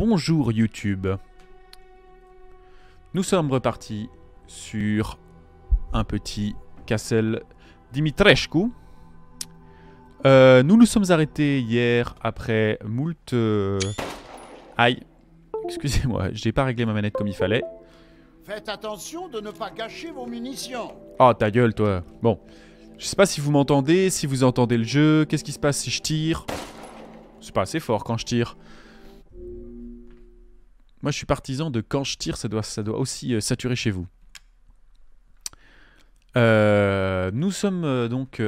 Bonjour YouTube. Nous sommes repartis sur un petit Castle Dimitrescu. Nous nous sommes arrêtés hier après moult... Aïe. Excusez-moi, j'ai pas réglé ma manette comme il fallait. Faites attention de ne pas gâcher vos munitions. Oh ta gueule toi. Bon. Je sais pas si vous m'entendez, si vous entendez le jeu. Qu'est-ce qui se passe si je tire? C'est pas assez fort quand je tire. Moi je suis partisan de quand je tire, ça doit aussi saturer chez vous. Nous sommes donc...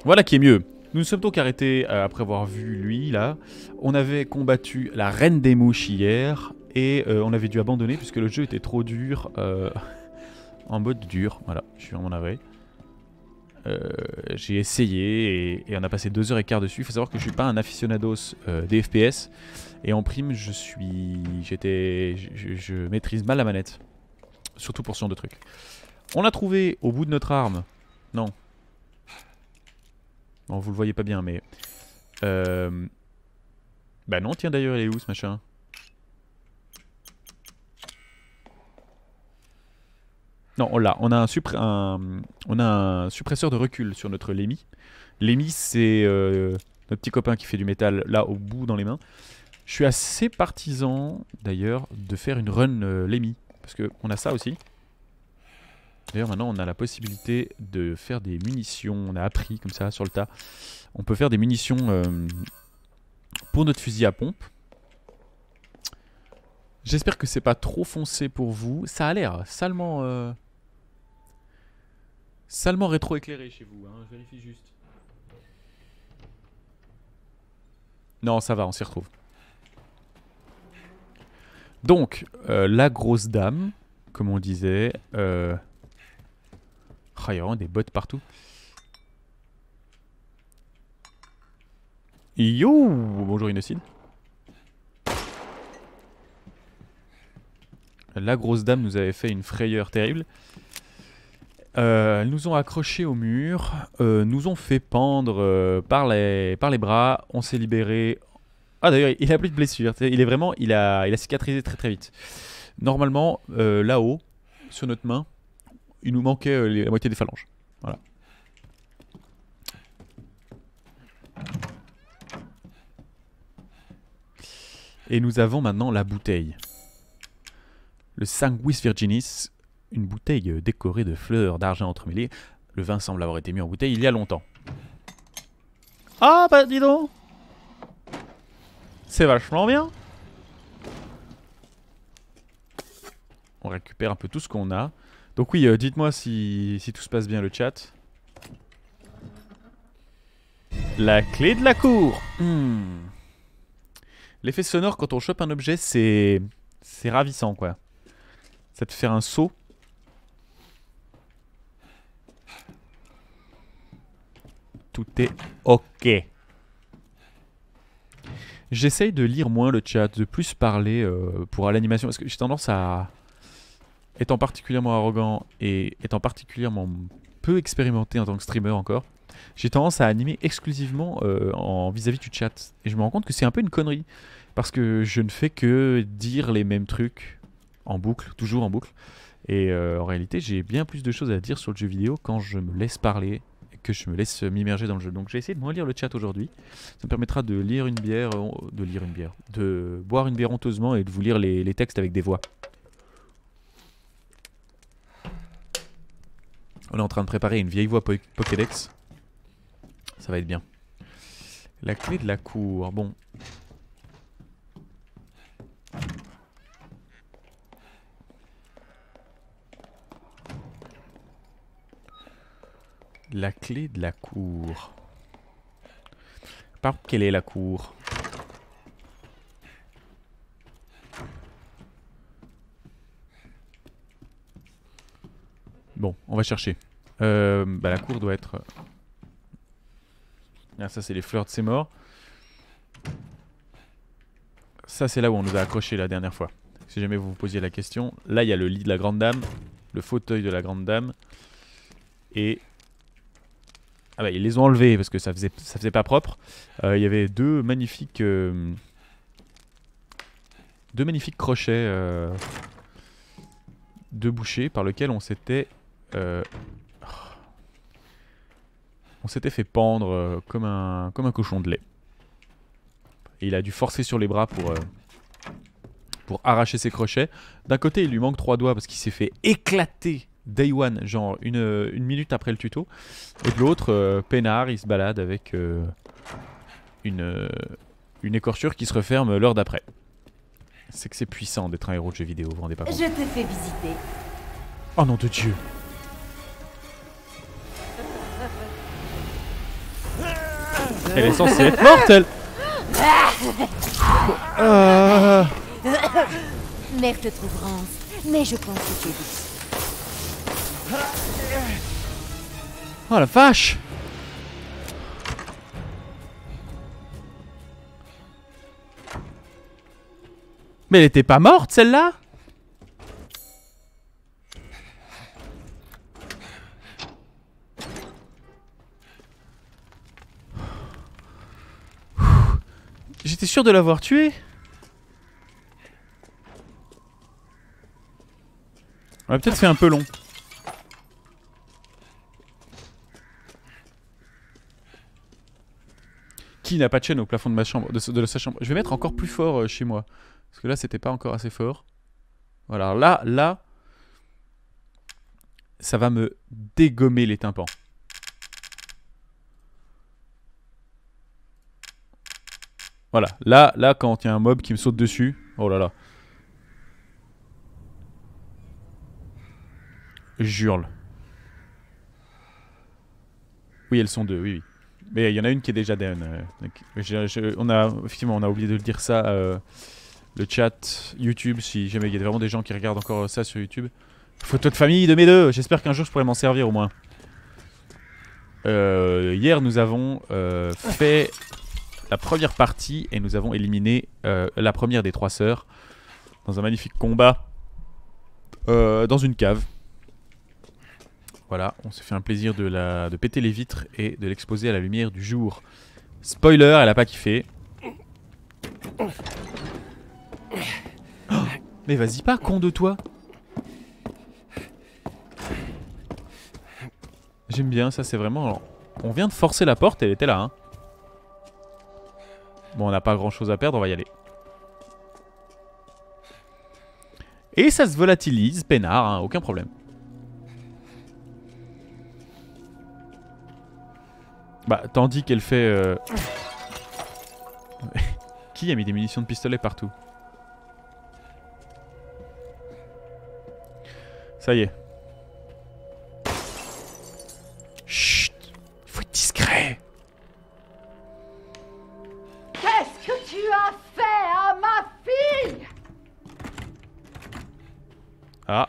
Voilà qui est mieux. Nous nous sommes donc arrêtés après avoir vu lui là. On avait combattu la reine des mouches hier. Et on avait dû abandonner puisque le jeu était trop dur. En mode dur, voilà, je suis vraiment navré. J'ai essayé et on a passé 2h15 dessus. Il faut savoir que je suis pas un aficionados des FPS. Et en prime, je maîtrise mal la manette. Surtout pour ce genre de truc. On a trouvé au bout de notre arme. Non. Bon, vous le voyez pas bien, mais... Bah non, tiens d'ailleurs, il est où ce machin? Non, on l'a. On a un suppresseur de recul sur notre Lemmy. Lemmy, c'est notre petit copain qui fait du métal là au bout dans les mains. Je suis assez partisan d'ailleurs de faire une run Lemmy. Parce qu'on a ça aussi. D'ailleurs maintenant on a la possibilité de faire des munitions. On a appris comme ça sur le tas. On peut faire des munitions pour notre fusil à pompe. J'espère que c'est pas trop foncé pour vous. Ça a l'air salement rétro-éclairé chez vous, hein. Je vérifie juste. Non, ça va, on s'y retrouve. Donc, la grosse dame, comme on disait. Oh, il y a vraiment des bots partout. Yo! Bonjour Innocide. La grosse dame nous avait fait une frayeur terrible. Elles nous ont accrochés au mur, nous ont fait pendre par les bras, on s'est libéré. Ah d'ailleurs, il a plus de blessures, il a cicatrisé très très vite. Normalement, là-haut, sur notre main, il nous manquait la moitié des phalanges. Voilà. Et nous avons maintenant la bouteille. Le Sanguis Virginis. Une bouteille décorée de fleurs d'argent entremêlées. Le vin semble avoir été mis en bouteille il y a longtemps. Ah bah dis donc! C'est vachement bien! On récupère un peu tout ce qu'on a. Donc oui, dites-moi si tout se passe bien le chat. La clé de la cour! L'effet sonore quand on chope un objet, c'est ravissant quoi. Ça te fait un saut. Tout est ok. J'essaye de lire moins le chat, de plus parler pour l'animation, parce que j'ai tendance à, étant particulièrement arrogant et étant particulièrement peu expérimenté en tant que streamer encore, j'ai tendance à animer exclusivement vis-à-vis du chat. Et je me rends compte que c'est un peu une connerie, parce que je ne fais que dire les mêmes trucs en boucle, toujours en boucle. Et en réalité, j'ai bien plus de choses à dire sur le jeu vidéo quand je me laisse parler, que je me laisse m'immerger dans le jeu. Donc j'ai essayé de moins lire le chat aujourd'hui. Ça me permettra de lire une bière, de boire une bière honteusement et de vous lire les textes avec des voix. On est en train de préparer une vieille voix Pokédex. Ça va être bien. La clé de la cour. Bon. La clé de la cour. Par où quelle est la cour? Bon, on va chercher. Bah, la cour doit être... Ah, ça, c'est les fleurs de ses morts. Ça, c'est là où on nous a accrochés la dernière fois. Si jamais vous vous posiez la question. Là, il y a le lit de la grande dame. Le fauteuil de la grande dame. Et... Ah bah ils les ont enlevés parce que ça faisait pas propre. Il y avait deux magnifiques crochets de boucher par lesquels on s'était fait pendre comme un cochon de lait. Et il a dû forcer sur les bras pour arracher ses crochets. D'un côté il lui manque 3 doigts parce qu'il s'est fait éclater Day One, genre une minute après le tuto. Et de l'autre, peinard, il se balade avec une écorchure qui se referme l'heure d'après. C'est que c'est puissant d'être un héros de jeu vidéo, vous vous rendez pas compte. Je te fais visiter. Oh nom de Dieu! Elle est censée être morte, elle! Mère te trouve rance, mais je pense que tu es vite. Oh la vache! Mais elle était pas morte celle-là? J'étais sûr de l'avoir tuée. On a peut-être fait un peu long. Qui n'a pas de chaîne au plafond de ma chambre, de sa chambre? Je vais mettre encore plus fort chez moi. Parce que là, c'était pas encore assez fort. Voilà, là, ça va me dégommer les tympans. Voilà, là, quand il y a un mob qui me saute dessus, oh là là. J'hurle. Oui, elles sont deux, oui. Mais il y en a une qui est déjà down. Effectivement, on a oublié de le dire ça. Le chat YouTube, si jamais il y a vraiment des gens qui regardent encore ça sur YouTube. Photo de famille de mes deux. J'espère qu'un jour je pourrai m'en servir au moins. Hier, nous avons fait la première partie et nous avons éliminé la première des 3 sœurs dans un magnifique combat dans une cave. Voilà, on s'est fait un plaisir de péter les vitres et de l'exposer à la lumière du jour. Spoiler, elle a pas kiffé. Oh, mais vas-y pas, con de toi. J'aime bien, ça c'est vraiment... On vient de forcer la porte, elle était là. Hein. Bon, on n'a pas grand chose à perdre, on va y aller. Et ça se volatilise, peinard, hein, aucun problème. Bah, tandis qu'elle fait... Qui a mis des munitions de pistolet partout? Ça y est. Chut! Il faut être discret! Qu'est-ce que tu as fait à ma fille? Ah.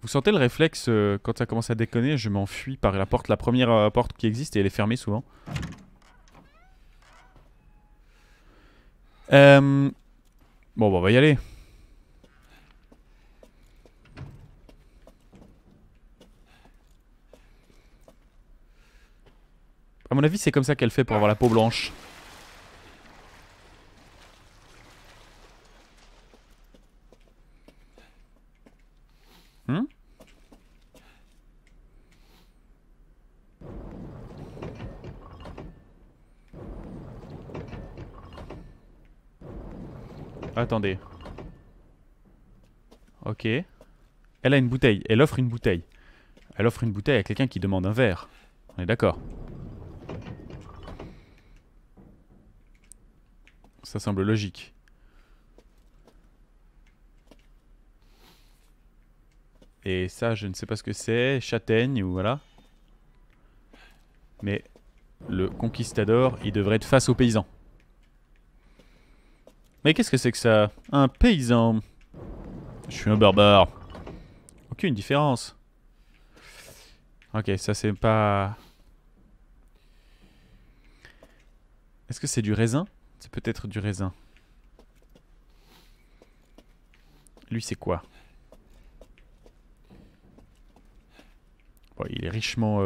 Vous sentez le réflexe quand ça commence à déconner, je m'enfuis par la porte, la première porte qui existe et elle est fermée souvent. Bon, bah, on va y aller. À mon avis, c'est comme ça qu'elle fait pour avoir la peau blanche. Attendez. Ok. Elle a une bouteille. Elle offre une bouteille. Elle offre une bouteille à quelqu'un qui demande un verre. On est d'accord. Ça semble logique. Et ça, je ne sais pas ce que c'est. Châtaigne ou voilà. Mais le conquistador, il devrait être face aux paysans. Mais qu'est-ce que c'est que ça? Un paysan. Je suis un barbare. Aucune différence. Ok, ça c'est pas... Est-ce que c'est du raisin? C'est peut-être du raisin. Lui c'est quoi? Bon, il est richement...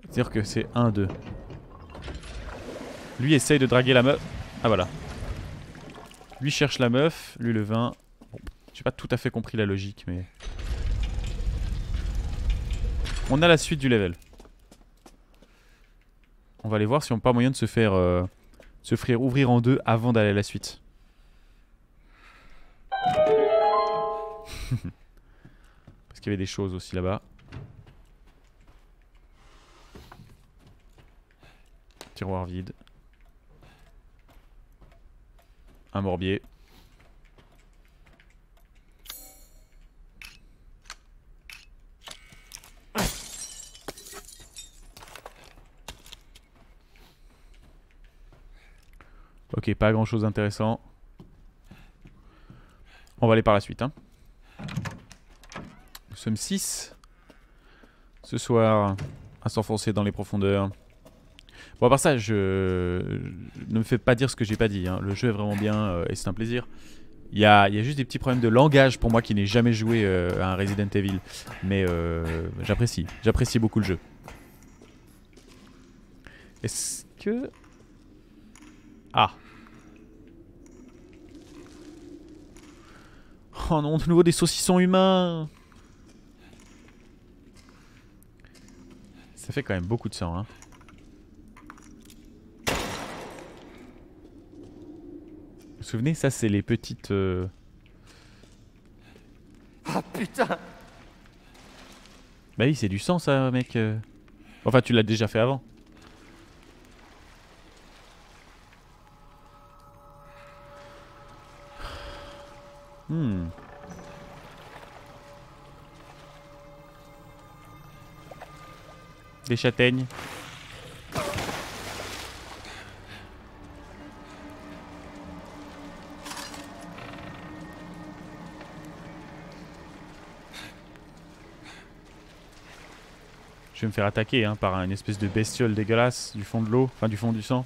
C'est-à-dire que c'est 1, 2. Lui essaye de draguer la meuf. Ah voilà. Lui cherche la meuf, lui le vin. Bon, j'ai pas tout à fait compris la logique, mais... On a la suite du level. On va aller voir si on n'a pas moyen de se faire ouvrir en deux avant d'aller à la suite. Parce qu'il y avait des choses aussi là-bas. Tiroir vide. Un morbier. Ok, pas grand chose d'intéressant. On va aller par la suite. Hein. Nous sommes 6 ce soir à s'enfoncer dans les profondeurs. Bon, à part ça, ne me fais pas dire ce que j'ai pas dit. Hein. Le jeu est vraiment bien et c'est un plaisir. Il y a juste des petits problèmes de langage pour moi qui n'ai jamais joué à un Resident Evil. Mais j'apprécie. J'apprécie beaucoup le jeu. Est-ce que... Ah. Oh non, de nouveau des saucissons humains. Ça fait quand même beaucoup de sang, hein. Vous vous souvenez, ça c'est les petites... Ah putain! Bah oui, c'est du sang ça, mec. Enfin, tu l'as déjà fait avant. Des châtaignes. Je vais me faire attaquer hein, par une espèce de bestiole dégueulasse du fond de l'eau, enfin du fond du sang.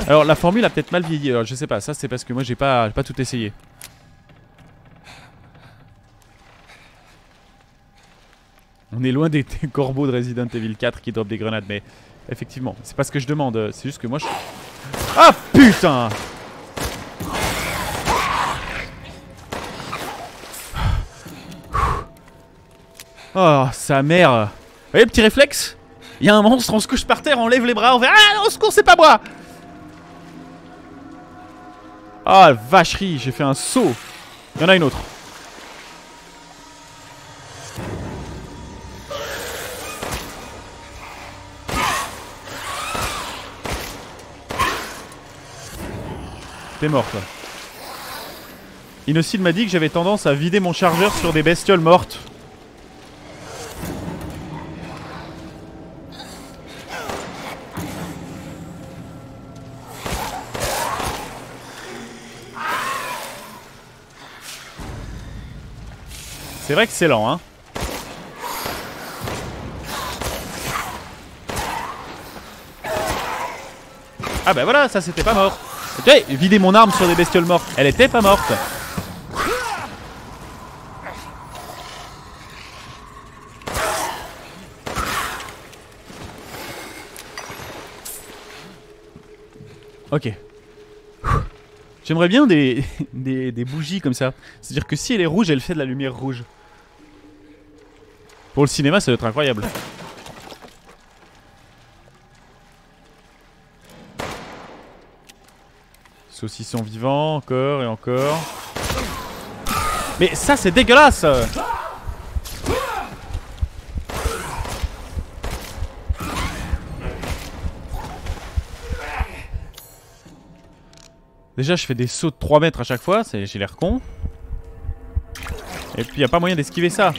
Alors la formule a peut-être mal vieilli, alors je sais pas, ça c'est parce que moi j'ai pas tout essayé. On est loin des corbeaux de Resident Evil 4 qui dropent des grenades, mais effectivement, c'est pas ce que je demande, c'est juste que moi je... Ah putain! Oh, sa mère! Vous voyez le petit réflexe? Il y a un monstre, on se couche par terre, on lève les bras, on fait ah non, au secours, c'est pas moi! Ah, oh, vacherie, j'ai fait un saut. Il y en a une autre. T'es mort, toi. Innocid m'a dit que j'avais tendance à vider mon chargeur sur des bestioles mortes. C'est vrai que c'est lent, hein. Ah bah voilà, ça c'était pas mort. Tu vois, vider mon arme sur des bestioles mortes, elle était pas morte. Ok. J'aimerais bien des bougies comme ça. C'est-à-dire que si elle est rouge, elle fait de la lumière rouge. Pour le cinéma, ça doit être incroyable. Saucisson vivant, encore et encore. Mais ça, c'est dégueulasse! Déjà, je fais des sauts de 3 mètres à chaque fois, j'ai l'air con. Et puis, y a pas moyen d'esquiver ça.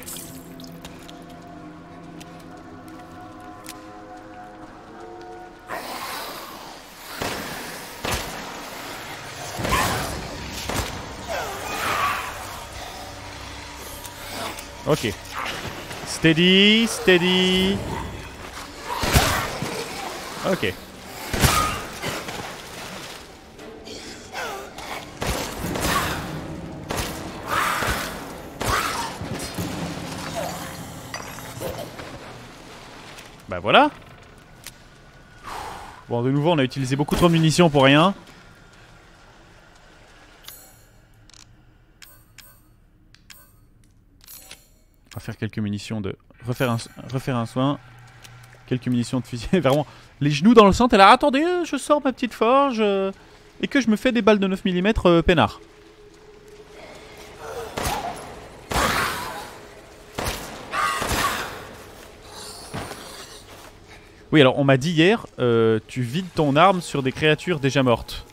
Ok. Steady, steady. Ok. voilà. Bon, de nouveau, on a utilisé beaucoup trop de munitions pour rien. On va faire quelques munitions de... refaire un soin. Quelques munitions de fusil. Vraiment, les genoux dans le sang. T'es là, attendez, je sors ma petite forge. Et que je me fais des balles de 9 mm peinard. Oui, alors on m'a dit hier, tu vides ton arme sur des créatures déjà mortes.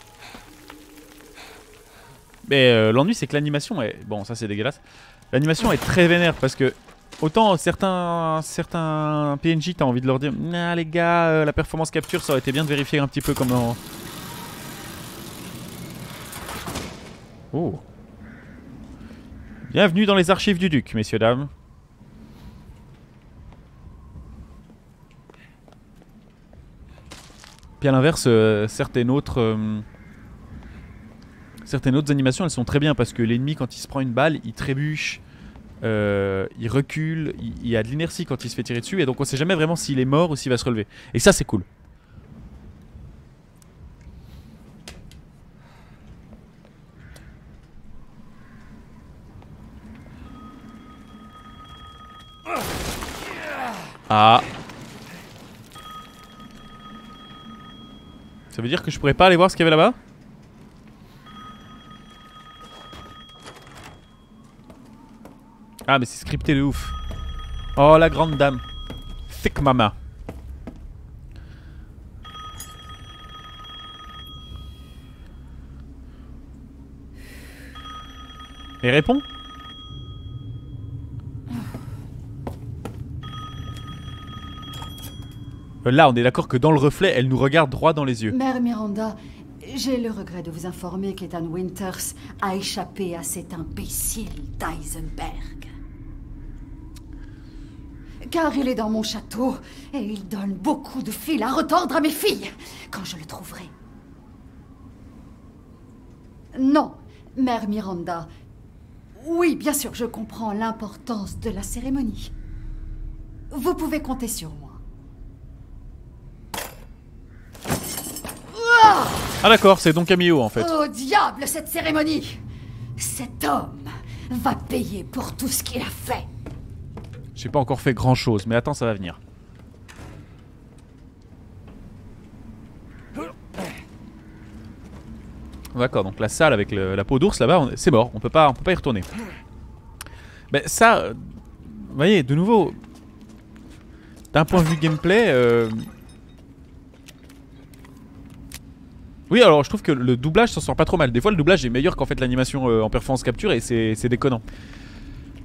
Mais l'ennui c'est que l'animation est... Bon, ça c'est dégueulasse. L'animation est très vénère parce que... Autant certains PNJ t'as envie de leur dire nah les gars, la performance capture ça aurait été bien de vérifier un petit peu comment... Oh. Bienvenue dans les archives du duc, messieurs dames. Puis à l'inverse, certaines autres animations elles sont très bien parce que l'ennemi quand il se prend une balle, il trébuche. Il recule, il y a de l'inertie quand il se fait tirer dessus et donc on sait jamais vraiment s'il est mort ou s'il va se relever. Et ça c'est cool. Ah. Ça veut dire que je pourrais pas aller voir ce qu'il y avait là-bas ? Ah mais c'est scripté de ouf. Oh la grande dame. Thick mama. Et réponds. Là on est d'accord que dans le reflet elle nous regarde droit dans les yeux. Mère Miranda, j'ai le regret de vous informer qu'Ethan Winters a échappé à cet imbécile d'Eisenberg. Car il est dans mon château et il donne beaucoup de fil à retordre à mes filles quand je le trouverai. Non, Mère Miranda. Oui, bien sûr, je comprends l'importance de la cérémonie. Vous pouvez compter sur moi. Ah d'accord, c'est Don Camillo en fait. Oh diable, cette cérémonie! Cet homme va payer pour tout ce qu'il a fait. J'ai pas encore fait grand chose, mais attends, ça va venir. D'accord, donc la salle avec la peau d'ours là-bas, c'est mort, on peut pas y retourner. Mais ça, vous voyez, de nouveau, d'un point de vue gameplay... Oui, alors je trouve que le doublage s'en sort pas trop mal. Des fois, le doublage est meilleur qu'en fait l'animation en performance capture et c'est déconnant.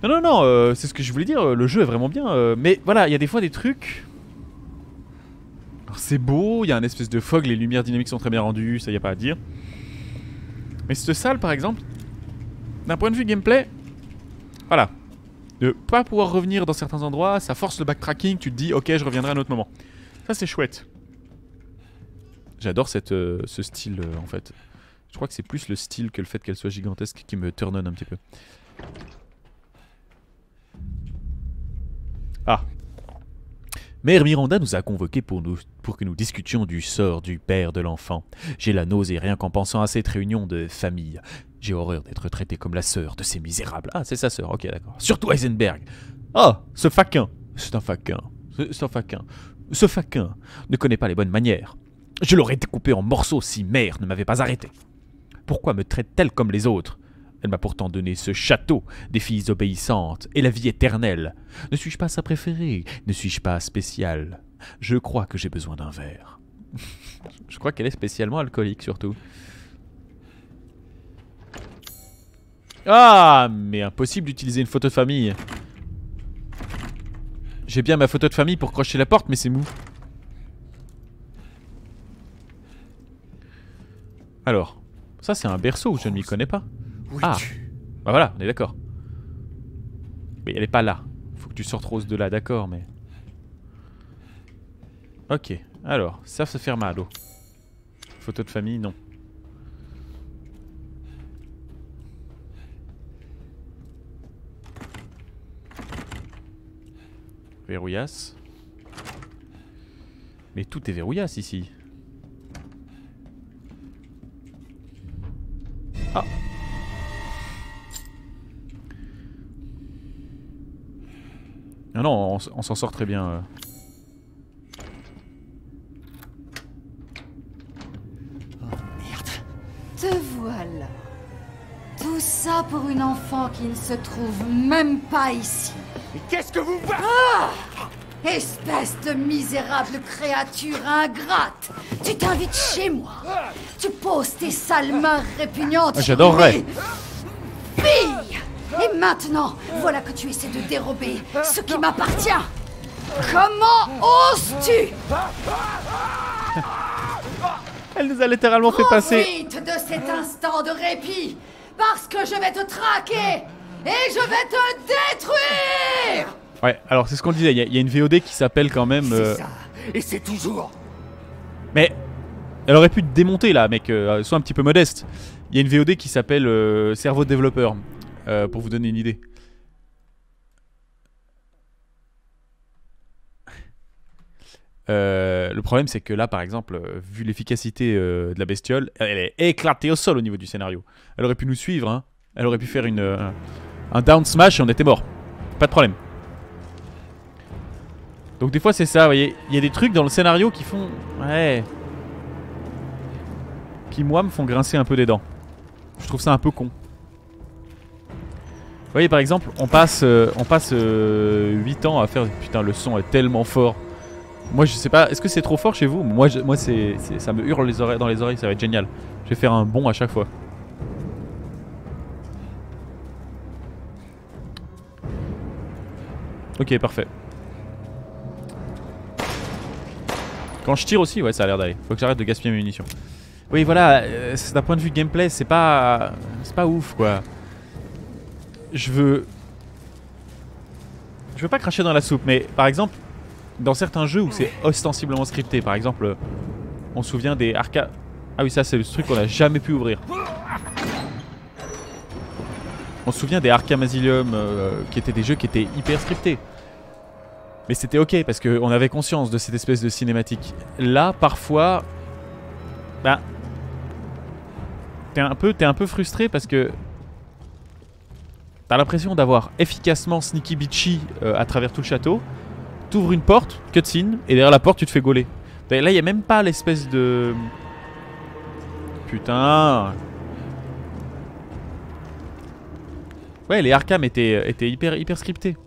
Non, c'est ce que je voulais dire, le jeu est vraiment bien. Mais voilà, il y a des fois des trucs... Alors c'est beau, il y a un espèce de fog, les lumières dynamiques sont très bien rendues, ça y a pas à dire. Mais cette salle par exemple, d'un point de vue gameplay, voilà. De pas pouvoir revenir dans certains endroits, ça force le backtracking, tu te dis ok je reviendrai à un autre moment. Ça c'est chouette. J'adore ce style en fait. Je crois que c'est plus le style que le fait qu'elle soit gigantesque qui me turn on un petit peu. Ah. Mère Miranda nous a convoqués pour que nous discutions du sort du père de l'enfant. J'ai la nausée rien qu'en pensant à cette réunion de famille. J'ai horreur d'être traité comme la sœur de ces misérables. Ah, c'est sa sœur, ok d'accord. Surtout Heisenberg. Ah, ce faquin. C'est un faquin. C'est un faquin. Ce faquin ne connaît pas les bonnes manières. Je l'aurais découpé en morceaux si mère ne m'avait pas arrêté. Pourquoi me traite-t-elle comme les autres? Elle m'a pourtant donné ce château, des filles obéissantes et la vie éternelle. Ne suis-je pas sa préférée? Ne suis-je pas spéciale? Je crois que j'ai besoin d'un verre. Je crois qu'elle est spécialement alcoolique surtout. Ah, mais impossible d'utiliser une photo de famille. J'ai bien ma photo de famille pour crocher la porte, mais c'est mou. Alors, ça c'est un berceau où je ne m'y connais pas. Ah, bah voilà, on est d'accord. Mais elle est pas là. Faut que tu sortes Rose de là, d'accord, mais... Ok, alors, ça se ferme à l'eau. Photo de famille, non. Verrouillasse. Mais tout est verrouillasse ici. Ah. Ah non, on s'en sort très bien. Te voilà. Tout ça pour une enfant qui ne se trouve même pas ici. Mais qu'est-ce que vous faites? Espèce de misérable créature ingrate! Tu t'invites chez moi. Tu poses tes sales mains répugnantes. J'adorerais. Fille! Et maintenant, voilà que tu essaies de dérober ce qui m'appartient. Comment oses-tu? Elle nous a littéralement fait passer. Profite de cet instant de répit, parce que je vais te traquer et je vais te détruire! Ouais, alors c'est ce qu'on disait, il y a une VOD qui s'appelle quand même... C'est ça. Et c'est toujours... Mais elle aurait pu te démonter là, mec, sois un petit peu modeste. Il y a une VOD qui s'appelle Cerveau de développeur, pour vous donner une idée. Le problème c'est que là par exemple, vu l'efficacité de la bestiole, elle est éclatée au sol au niveau du scénario. Elle aurait pu nous suivre, hein. Elle aurait pu faire un down smash et on était mort. Pas de problème. Donc des fois c'est ça, vous voyez, il y a des trucs dans le scénario qui font... Ouais... Qui moi me font grincer un peu des dents. Je trouve ça un peu con. Vous voyez par exemple, on passe 8 ans à faire... Putain le son est tellement fort. Moi je sais pas, est-ce que c'est trop fort chez vous? Moi ça me hurle dans les oreilles, ça va être génial. Je vais faire un bond à chaque fois. Ok, parfait. Quand je tire aussi, ouais, ça a l'air d'aller. Faut que j'arrête de gaspiller mes munitions. Oui, voilà, d'un point de vue gameplay, c'est pas ouf, quoi. Je veux pas cracher dans la soupe, mais par exemple, dans certains jeux où c'est ostensiblement scripté, par exemple, on se souvient des Arkham... Ah oui, ça c'est le truc qu'on a jamais pu ouvrir. On se souvient des Arkham Asylum, qui étaient des jeux qui étaient hyper scriptés. Mais c'était ok parce qu'on avait conscience de cette espèce de cinématique. Là, parfois, bah, t'es un peu frustré parce que t'as l'impression d'avoir efficacement sneaky bitchy à travers tout le château. T'ouvres une porte, cutscene, et derrière la porte tu te fais gauler. Là, il y a même pas l'espèce de... Putain. Ouais, les Arkham étaient hyper scriptés.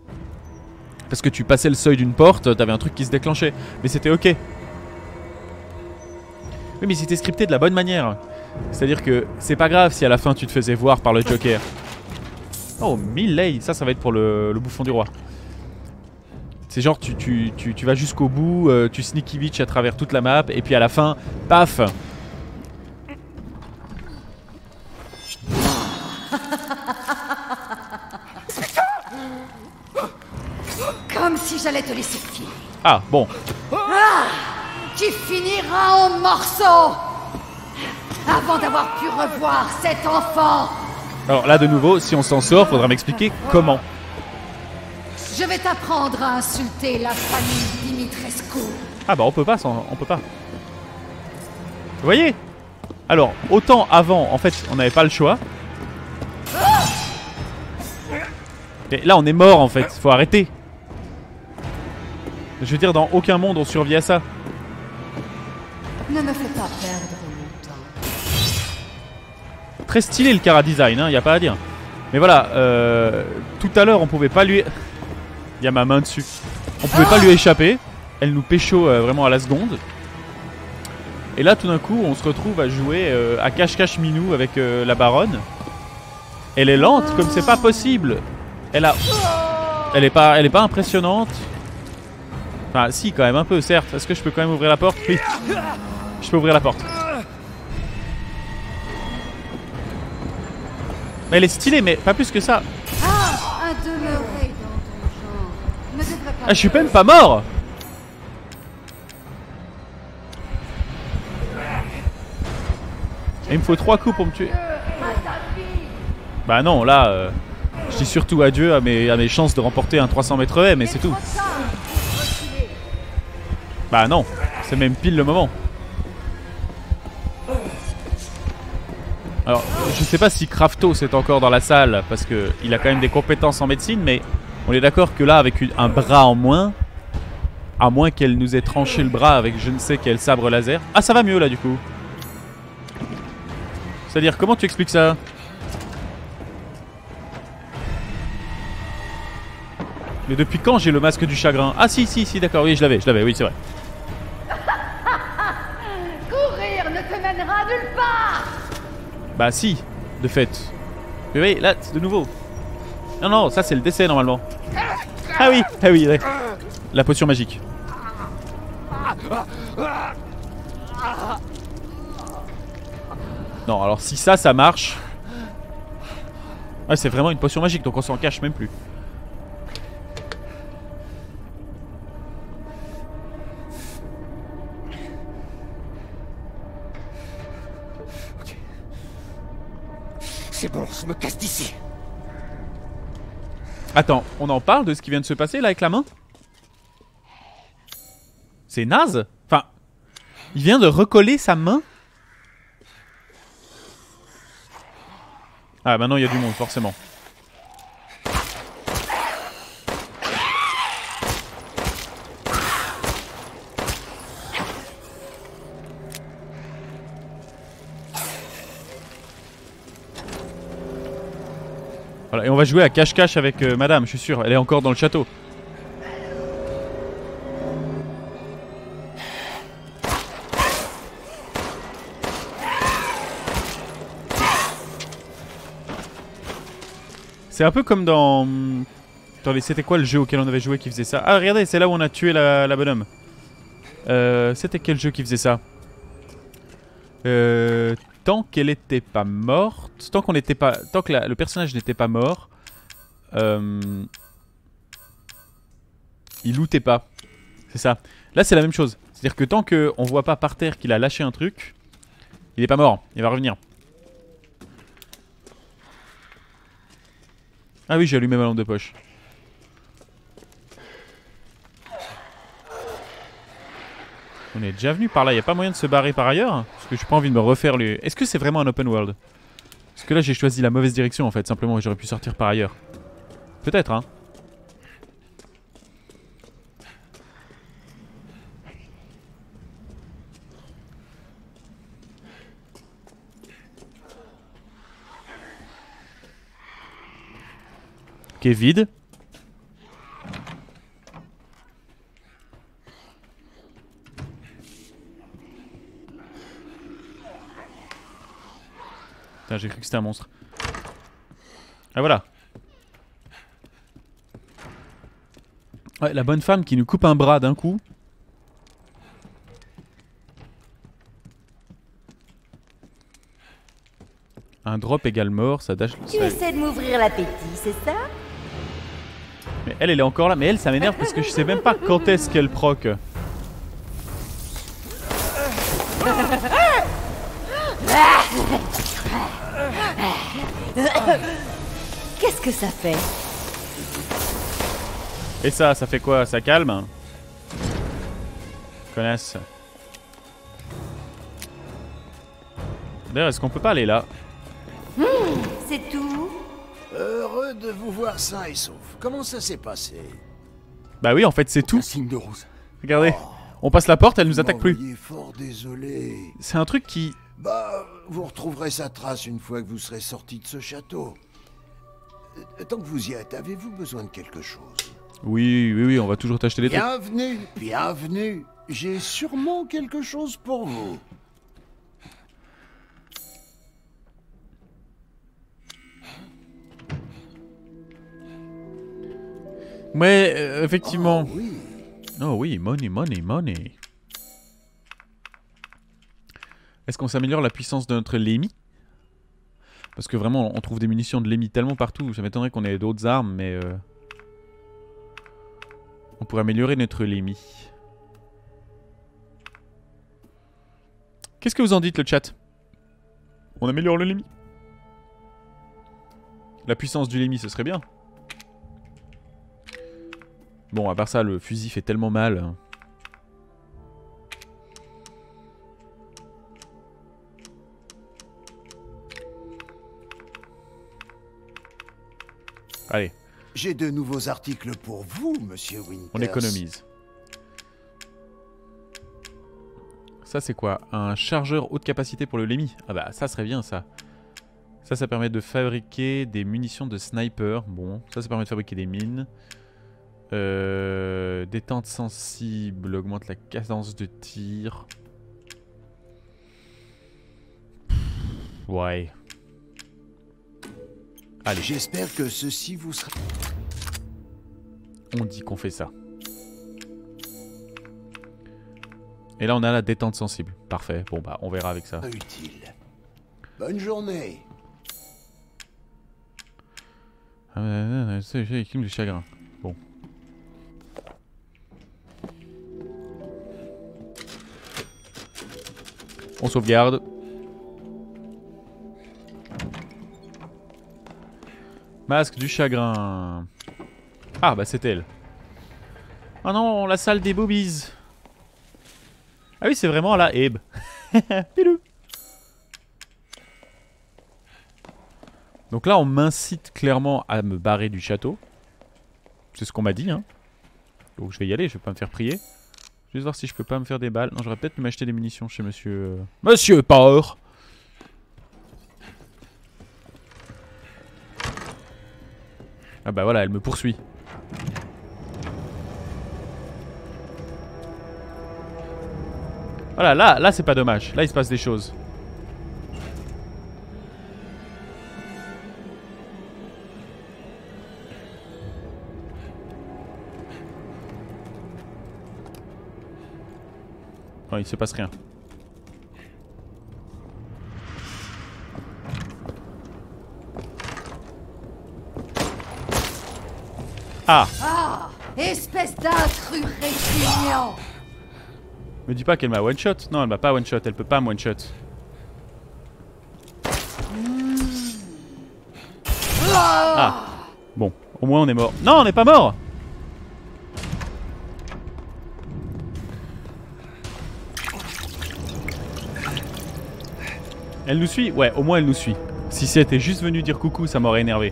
Parce que tu passais le seuil d'une porte, t'avais un truc qui se déclenchait. Mais c'était ok. Oui, mais c'était scripté de la bonne manière. C'est-à-dire que c'est pas grave si à la fin tu te faisais voir par le Joker. Oh, 1000 lei, ça va être pour le bouffon du roi. C'est genre tu vas jusqu'au bout, tu sneaky bitch à travers toute la map, et puis à la fin, paf. Comme si j'allais te laisser filer. Ah, bon. Tu finiras en morceaux avant d'avoir pu revoir cet enfant. Alors là, de nouveau, si on s'en sort, faudra m'expliquer comment. Je vais t'apprendre à insulter la famille Dimitrescu. Ah bah on peut pas, on peut pas. Vous voyez? Alors, autant avant, en fait, on n'avait pas le choix. Mais là, on est mort, en fait. Faut arrêter. Je veux dire, dans aucun monde, on survit à ça. Ne me fais pas perdre mon temps. Très stylé le Cara design, hein, y a pas à dire. Mais voilà, tout à l'heure, on pouvait pas lui... Il y a ma main dessus. On pouvait pas lui échapper. Elle nous pécho vraiment à la seconde. Et là, tout d'un coup, on se retrouve à jouer à cache-cache minou avec la baronne. Elle est lente comme c'est pas possible. Elle est pas impressionnante. Enfin, si, quand même un peu, certes. Est-ce que je peux quand même ouvrir la porte? Oui. Je peux ouvrir la porte. Mais elle est stylée, mais pas plus que ça. Un demeuré dans ton genre ne devrait pas... Ah, je suis même pas mort. Et il me faut 3 coups pour me tuer. Bah non, là, je dis surtout adieu à mes chances de remporter un 300 mètres haies, mais c'est tout. Bah non, C'est même pile le moment. Alors, je sais pas si Kraftos est encore dans la salle parce que il a quand même des compétences en médecine, mais on est d'accord que là, avec un bras en moins, à moins qu'elle nous ait tranché le bras avec je ne sais quel sabre laser. Ah, ça va mieux là du coup. C'est-à-dire, comment tu expliques ça? Mais depuis quand j'ai le masque du chagrin? Ah si, d'accord, oui, je l'avais, oui, c'est vrai. Courir ne te mènera nulle part. Bah si, de fait. Mais oui, là, c'est de nouveau. Non, ça c'est le décès normalement. Ah oui, ouais. La potion magique. Non, alors si ça marche... Ouais, c'est vraiment une potion magique, donc on s'en cache même plus. C'est bon, je me casse d'ici. Attends, on en parle de ce qui vient de se passer là avec la main? C'est naze. Enfin, il vient de recoller sa main. Ah, maintenant il y a du monde, forcément. Voilà, et on va jouer à cache-cache avec madame, je suis sûr. Elle est encore dans le château. C'est un peu comme dans... Attendez, c'était quoi le jeu auquel on avait joué qui faisait ça? Ah, regardez, c'est là où on a tué la bonhomme. C'était quel jeu qui faisait ça? Tant qu'elle était pas morte, tant que le personnage n'était pas mort, il lootait pas. C'est ça. Là, c'est la même chose. C'est-à-dire que tant qu'on voit pas par terre qu'il a lâché un truc, il est pas mort. Il va revenir. Ah oui, j'ai allumé ma lampe de poche. On est déjà venu par là, y a pas moyen de se barrer par ailleurs? Parce que j'ai pas envie de me refaire le... Est-ce que c'est vraiment un open world? Parce que là j'ai choisi la mauvaise direction en fait, simplement j'aurais pu sortir par ailleurs. Peut-être hein. Ok, vide. Putain, j'ai cru que c'était un monstre. Ah voilà. Ouais, la bonne femme qui nous coupe un bras d'un coup. Un drop égale mort, ça dash... Tu essaies de m'ouvrir l'appétit, c'est ça? Mais elle est encore là. Mais elle, ça m'énerve parce que je sais même pas quand est-ce qu'elle proc. Qu'est-ce que ça fait? Et ça fait quoi? Ça calme? Connasse. D'ailleurs, est-ce qu'on peut pas aller là? C'est tout? Heureux de vous voir sain et sauf. Comment ça s'est passé? Bah oui, en fait, c'est tout. Un signe de rose. Regardez. On passe la porte, elle nous attaque plus. Fort désolé. C'est un truc qui... Bah, vous retrouverez sa trace une fois que vous serez sorti de ce château. Tant que vous y êtes, avez-vous besoin de quelque chose? Oui, on va toujours t'acheter des trucs. Bienvenue. J'ai sûrement quelque chose pour vous. Mais, effectivement... Oh oui. Oh oui, money. Est-ce qu'on s'améliore la puissance de notre Lémi? Parce que vraiment, on trouve des munitions de Lémi tellement partout. Ça m'étonnerait qu'on ait d'autres armes, mais... On pourrait améliorer notre Lémi. Qu'est-ce que vous en dites, le chat? On améliore le Lémi? La puissance du Lémi, ce serait bien. Bon, à part ça, le fusil fait tellement mal. J'ai de nouveaux articles pour vous, monsieur Winters. On économise. Ça c'est quoi? Un chargeur haute capacité pour le Lemmy. Ah bah ça serait bien ça. Ça permet de fabriquer des munitions de sniper. Bon, ça permet de fabriquer des mines. Détente sensible augmente la cadence de tir. Ouais. Allez. J'espère que ceci vous sera... On dit qu'on fait ça. Et là on a la détente sensible. Parfait. Bon bah on verra avec ça. utile. Bonne journée. C'est du chagrin. Bon. On sauvegarde. Masque du chagrin. Ah bah c'est elle. Ah non, la salle des boobies. Ah oui, c'est vraiment là, Abe. Pilou. Donc là, on m'incite clairement à me barrer du château. C'est ce qu'on m'a dit, hein. Donc je vais y aller, je vais pas me faire prier. Juste voir si je peux pas me faire des balles. Non, j'aurais peut-être pu m'acheter des munitions chez monsieur... Monsieur Power. Ah bah voilà, elle me poursuit. Voilà, là c'est pas dommage. Là il se passe des choses. Non, il se passe rien. Ah! Ah, espèce d'intrus répugnant! Me dis pas qu'elle m'a one shot. Non, elle m'a pas one shot. Elle peut pas me one shot. Ah! Bon, au moins on est mort. Non, on n'est pas mort! Elle nous suit? Ouais, au moins elle nous suit. Si c'était juste venu dire coucou, ça m'aurait énervé.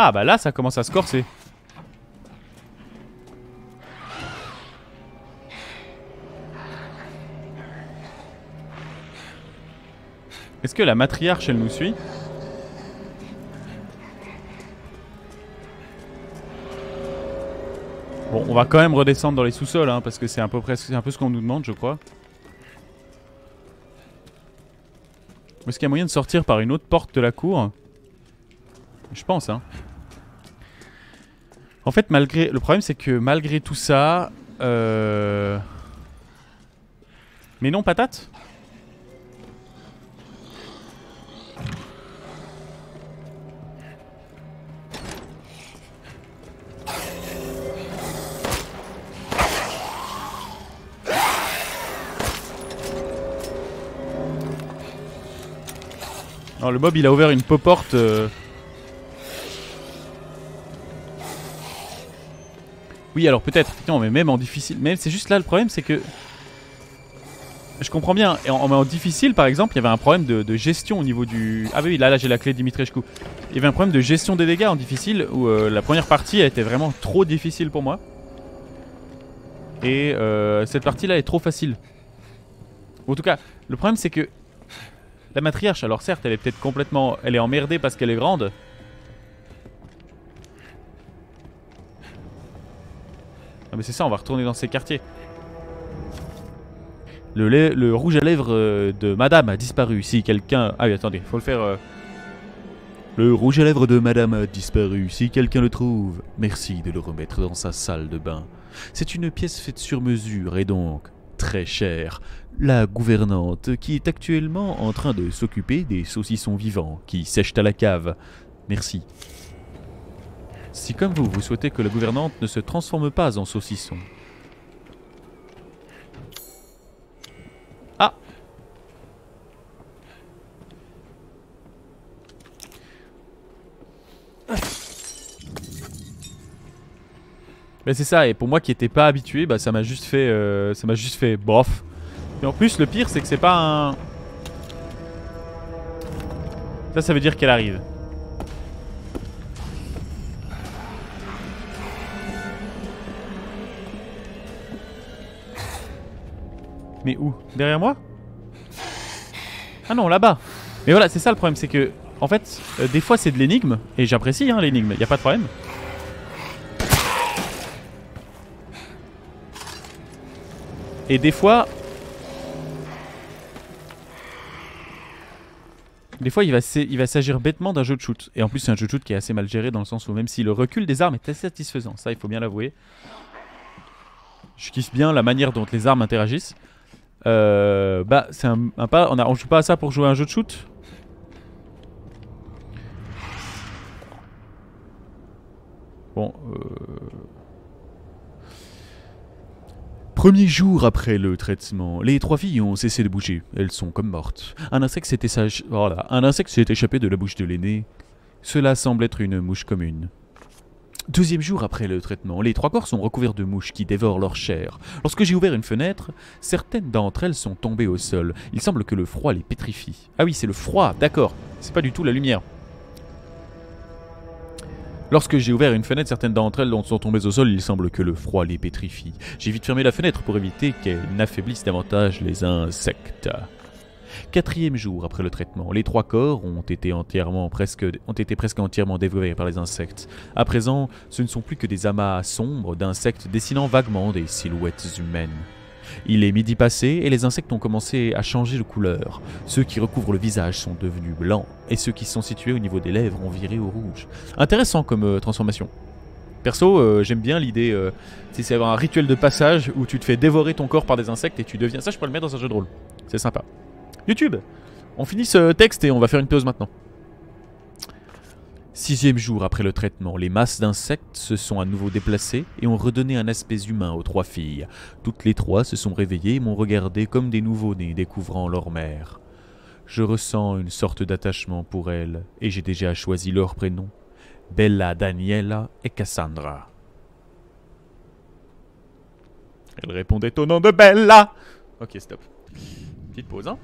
Ah bah là, ça commence à se corser. Est-ce que la matriarche, elle nous suit? Bon, on va quand même redescendre dans les sous-sols, hein, parce que c'est un peu ce qu'on nous demande, je crois. Est-ce qu'il y a moyen de sortir par une autre porte de la cour? Je pense, hein. En fait, le problème, c'est que malgré tout ça... Mais non, patate? Alors, le mob, il a ouvert une porte. Oui, alors peut-être, mais même en difficile. Mais c'est juste là le problème, c'est que. Je comprends bien. Et en difficile, par exemple, il y avait un problème de gestion au niveau du. Ah oui, là j'ai la clé Dimitrescu. Il y avait un problème de gestion des dégâts en difficile où la première partie elle était vraiment trop difficile pour moi. Et cette partie-là est trop facile. En tout cas, le problème c'est que. La matriarche, alors certes, elle est peut-être complètement... Elle est emmerdée parce qu'elle est grande. Ah mais c'est ça, on va retourner dans ces quartiers. Le rouge à lèvres de madame a disparu. Si quelqu'un... Ah oui, attendez, faut le faire... Le rouge à lèvres de madame a disparu. Si quelqu'un le trouve, merci de le remettre dans sa salle de bain. C'est une pièce faite sur mesure et donc très chère. La gouvernante qui est actuellement en train de s'occuper des saucissons vivants qui sèchent à la cave. Merci. Si comme vous souhaitez que la gouvernante ne se transforme pas en saucisson. Ah! Ben c'est ça, et pour moi qui n'étais pas habitué, bah ça m'a juste fait bof. Et en plus, le pire, c'est que c'est pas un... Ça veut dire qu'elle arrive. Mais où? Derrière moi? Ah non, là-bas. Mais voilà, c'est ça le problème, c'est que... En fait, des fois c'est de l'énigme, et j'apprécie hein, l'énigme, y a pas de problème. Et des fois... il va s'agir bêtement d'un jeu de shoot. Et en plus c'est un jeu de shoot qui est assez mal géré dans le sens où même si le recul des armes est assez satisfaisant, ça il faut bien l'avouer. Je kiffe bien la manière dont les armes interagissent. Bah c'est un pas, on joue pas à ça pour jouer à un jeu de shoot. Bon, Premier jour après le traitement, les 3 filles ont cessé de bouger. Elles sont comme mortes. Un insecte s'est échappé de la bouche de l'aîné. Cela semble être une mouche commune. Deuxième jour après le traitement, les 3 corps sont recouverts de mouches qui dévorent leur chair. Lorsque j'ai ouvert une fenêtre, certaines d'entre elles sont tombées au sol. Il semble que le froid les pétrifie. Ah oui, c'est le froid, d'accord. C'est pas du tout la lumière. Lorsque j'ai ouvert une fenêtre, certaines d'entre elles sont tombées au sol, il semble que le froid les pétrifie. J'ai vite fermé la fenêtre pour éviter qu'elles n'affaiblissent davantage les insectes. 4e jour après le traitement, les 3 corps ont été presque entièrement dévorés par les insectes. À présent, ce ne sont plus que des amas sombres d'insectes dessinant vaguement des silhouettes humaines. Il est midi passé et les insectes ont commencé à changer de couleur. Ceux qui recouvrent le visage sont devenus blancs et ceux qui sont situés au niveau des lèvres ont viré au rouge. Intéressant comme transformation. Perso, j'aime bien l'idée, c'est avoir un rituel de passage où tu te fais dévorer ton corps par des insectes et tu deviens... Ça, je pourrais le mettre dans un jeu de rôle. C'est sympa. YouTube, on finit ce texte et on va faire une pause maintenant. 6e jour après le traitement, les masses d'insectes se sont à nouveau déplacées et ont redonné un aspect humain aux 3 filles. Toutes les 3 se sont réveillées et m'ont regardé comme des nouveau-nés découvrant leur mère. Je ressens une sorte d'attachement pour elles et j'ai déjà choisi leurs prénoms. Bella, Daniela et Cassandra. Elle répondait au nom de Bella. Ok, stop. Petite pause, hein.